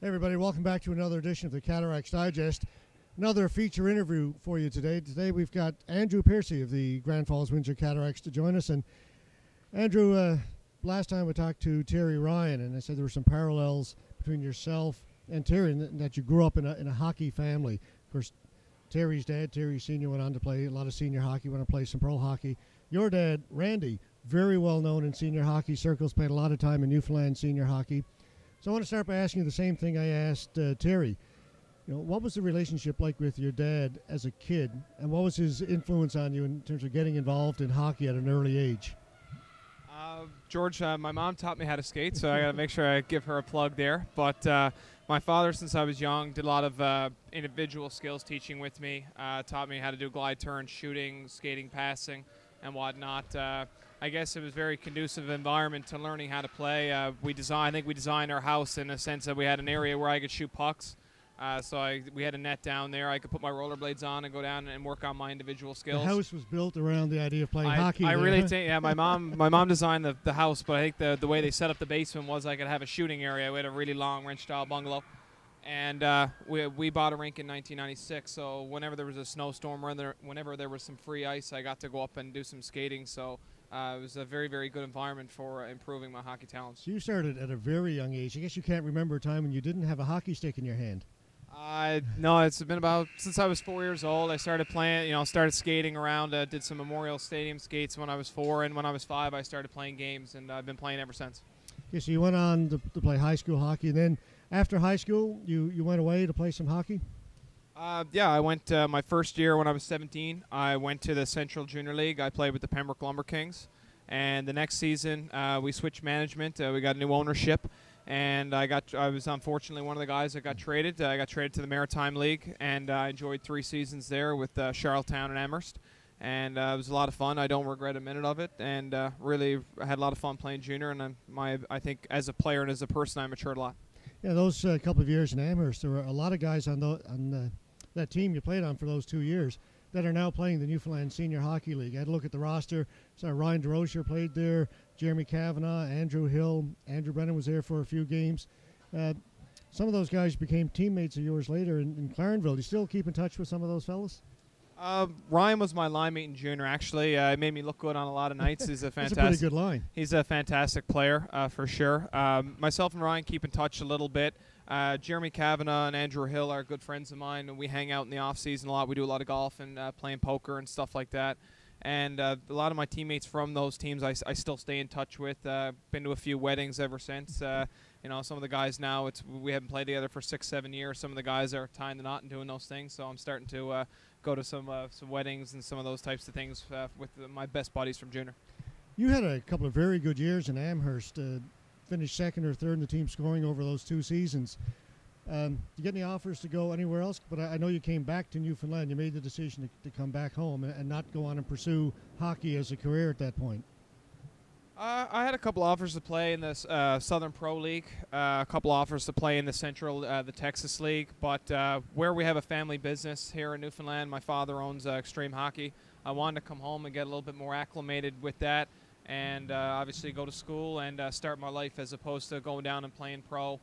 Hey everybody, welcome back to another edition of the Cataracts Digest. Another feature interview for you today. Today we've got Andrew Pearcey of the Grand Falls-Windsor Cataracts to join us. And Andrew, last time we talked to Terry Ryan, and I said there were some parallels between yourself and Terry, and that you grew up in a hockey family. Of course, Terry's dad, Terry Sr., went on to play a lot of senior hockey, went on to play some pro hockey. Your dad, Randy, very well known in senior hockey circles, played a lot of time in Newfoundland senior hockey. So I want to start by asking you the same thing I asked Terry. What was the relationship like with your dad as a kid, and what was his influence on you in terms of getting involved in hockey at an early age? George, my mom taught me how to skate, so I got to make sure I give her a plug there. But my father, since I was young, did a lot of individual skills teaching with me, taught me how to do glide turns, shooting, skating, passing, and whatnot. I guess it was a very conducive environment to learning how to play. I think we designed our house in a sense that we had an area where I could shoot pucks. We had a net down there. I could put my rollerblades on and go down and work on my individual skills. The house was built around the idea of playing hockey. I really think, yeah, my mom designed the house, but I think the way they set up the basement was I could have a shooting area. We had a really long ranch-style bungalow. And we bought a rink in 1996, so whenever there was a snowstorm or whenever there was some free ice, I got to go up and do some skating. So it was a very, very good environment for improving my hockey talents. So you started at a very young age. I guess you can't remember a time when you didn't have a hockey stick in your hand. No, it's been about since I was 4 years old. I started playing, started skating around, did some Memorial Stadium skates when I was 4, and when I was 5, I started playing games, and I've been playing ever since. Okay, so you went on to play high school hockey, and then after high school, you went away to play some hockey? Yeah, I went my first year when I was 17. I went to the Central Junior League. I played with the Pembroke Lumber Kings. And the next season, we switched management. We got new ownership. And I was unfortunately one of the guys that got traded. I got traded to the Maritime League, and I enjoyed 3 seasons there with Charlottetown and Amherst. And it was a lot of fun. I don't regret a minute of it. And really, I had a lot of fun playing junior. And I think as a player and as a person, I matured a lot. Yeah, those couple of years in Amherst, there were a lot of guys on that team you played on for those 2 years that are now playing the Newfoundland Senior Hockey League. I had a look at the roster. So Ryan DeRocher played there, Jeremy Kavanagh, Andrew Hill, Andrew Brennan was there for a few games. Some of those guys became teammates of yours later in Clarenville. Do you still keep in touch with some of those fellas? Ryan was my line mate in junior, actually. It made me look good on a lot of nights. He's a fantastic. That's a pretty good line. He's a fantastic player, for sure. Myself and Ryan keep in touch a little bit. Jeremy Kavanagh and Andrew Hill are good friends of mine, and we hang out in the off-season a lot. We do a lot of golf and playing poker and stuff like that. And a lot of my teammates from those teams I still stay in touch with. Been to a few weddings ever since. Some of the guys now, we haven't played together for 6-7 years. Some of the guys are tying the knot and doing those things. So I'm starting to go to some weddings and some of those types of things with my best buddies from junior. You had a couple of very good years in Amherst. Finished second or third in the team scoring over those 2 seasons. Did you get any offers to go anywhere else? But I know you came back to Newfoundland. You made the decision to come back home and not go on and pursue hockey as a career at that point. I had a couple offers to play in the Southern Pro League, a couple offers to play in the Central, the Texas League, but where we have a family business here in Newfoundland, my father owns Extreme Hockey. I wanted to come home and get a little bit more acclimated with that, and obviously go to school and start my life as opposed to going down and playing pro.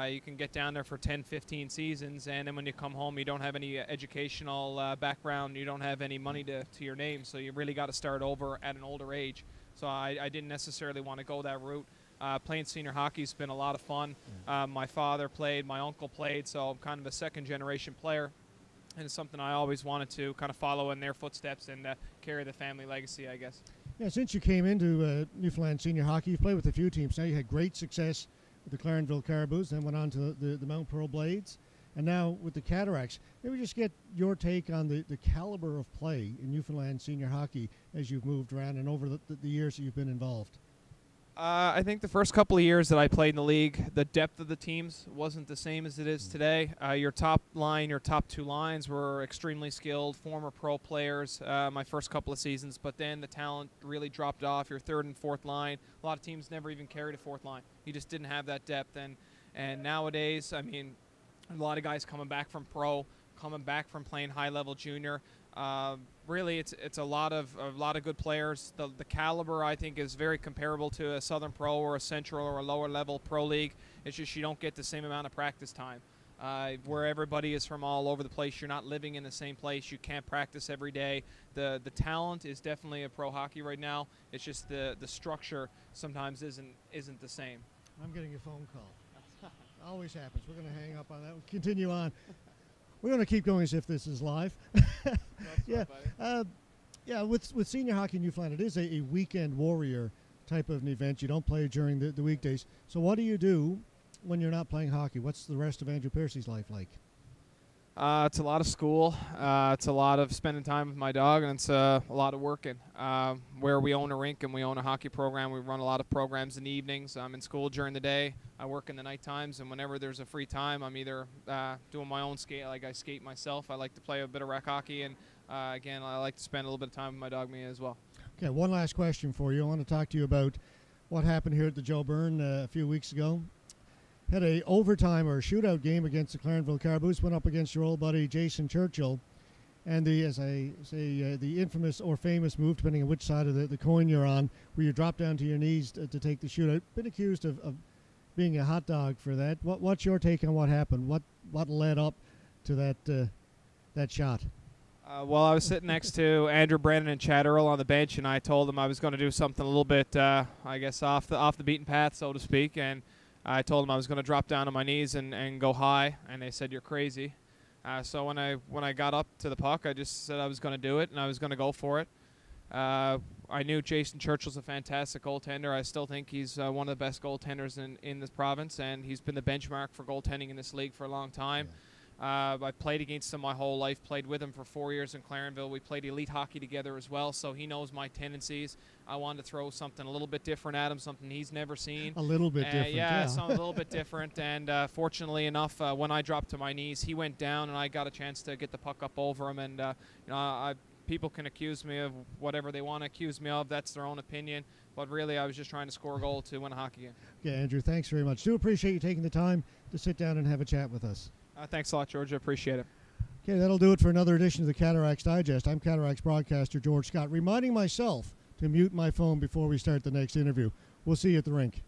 You can get down there for 10, 15 seasons, and then when you come home, you don't have any educational background, you don't have any money to your name, so you really got to start over at an older age. So I didn't necessarily want to go that route. Playing senior hockey has been a lot of fun. My father played, my uncle played, so I'm kind of a second-generation player. And it's something I always wanted to kind of follow in their footsteps and carry the family legacy, I guess. Yeah, since you came into Newfoundland Senior Hockey, you've played with a few teams. Now you had great success with the Clarenville Caraboos, then went on to the Mount Pearl Blades, and now with the Cataracts. Maybe just get your take on the caliber of play in Newfoundland Senior Hockey as you've moved around and over the years that you've been involved. I think the first couple of years that I played in the league, the depth of the teams wasn't the same as it is today. Your top 2 lines were extremely skilled, former pro players my first couple of seasons, but then the talent really dropped off. Your 3rd and 4th line, a lot of teams never even carried a 4th line. You just didn't have that depth. And nowadays, I mean, a lot of guys coming back from pro, coming back from playing high-level junior. Really, it's a lot of good players. The caliber, I think, is very comparable to a Southern Pro or a Central or a lower-level pro league. It's just you don't get the same amount of practice time. Where everybody is from all over the place, you're not living in the same place. You can't practice every day. The talent is definitely a pro hockey right now. It's just the structure sometimes isn't the same. I'm getting a phone call. Always happens. We're going to hang up on that. We'll continue on. We're going to keep going as if this is live. Yeah, yeah. With senior hockey in Newfoundland, it is a weekend warrior type of an event. You don't play during the weekdays. So what do you do when you're not playing hockey? What's the rest of Andrew Pearcey's life like? It's a lot of school. It's a lot of spending time with my dog, and it's a lot of working. Where we own a rink and we own a hockey program, we run a lot of programs in the evenings. I'm in school during the day. I work in the night times, and whenever there's a free time, I'm either doing my own skate, like I skate myself. I like to play a bit of rec hockey, and again, I like to spend a little bit of time with my dog Mia as well. Okay, one last question for you. I want to talk to you about what happened here at the Joe Byrne a few weeks ago. Had a overtime or a shootout game against the Clarenville Carboos. Went up against your old buddy Jason Churchill, and as I say, the infamous or famous move, depending on which side of the coin you're on, where you drop down to your knees to take the shootout. Been accused of being a hot dog for that. What's your take on what happened? What led up to that shot? Well, I was sitting next to Andrew Brennan and Chad Earl on the bench, and I told them I was going to do something a little bit, I guess, off the beaten path, so to speak, and I told them I was going to drop down on my knees and go high, and they said, "You're crazy." So when I got up to the puck, I just said I was going to do it, and I was going to go for it. I knew Jason Churchill's a fantastic goaltender. I still think he's one of the best goaltenders in this province, and he's been the benchmark for goaltending in this league for a long time. Yeah. I played against him my whole life, played with him for 4 years in Clarenville. We played elite hockey together as well, so he knows my tendencies. I wanted to throw something a little bit different at him, something he's never seen. A little bit different, yeah. Something a little bit different, and fortunately enough, when I dropped to my knees, he went down, and I got a chance to get the puck up over him, and people can accuse me of whatever they want to accuse me of. That's their own opinion, but really I was just trying to score a goal to win a hockey game. Yeah, Andrew, thanks very much. Do appreciate you taking the time to sit down and have a chat with us. Thanks a lot, George. I appreciate it. Okay, that'll do it for another edition of the Cataracts Digest. I'm Cataracts broadcaster George Scott, reminding myself to mute my phone before we start the next interview. We'll see you at the rink.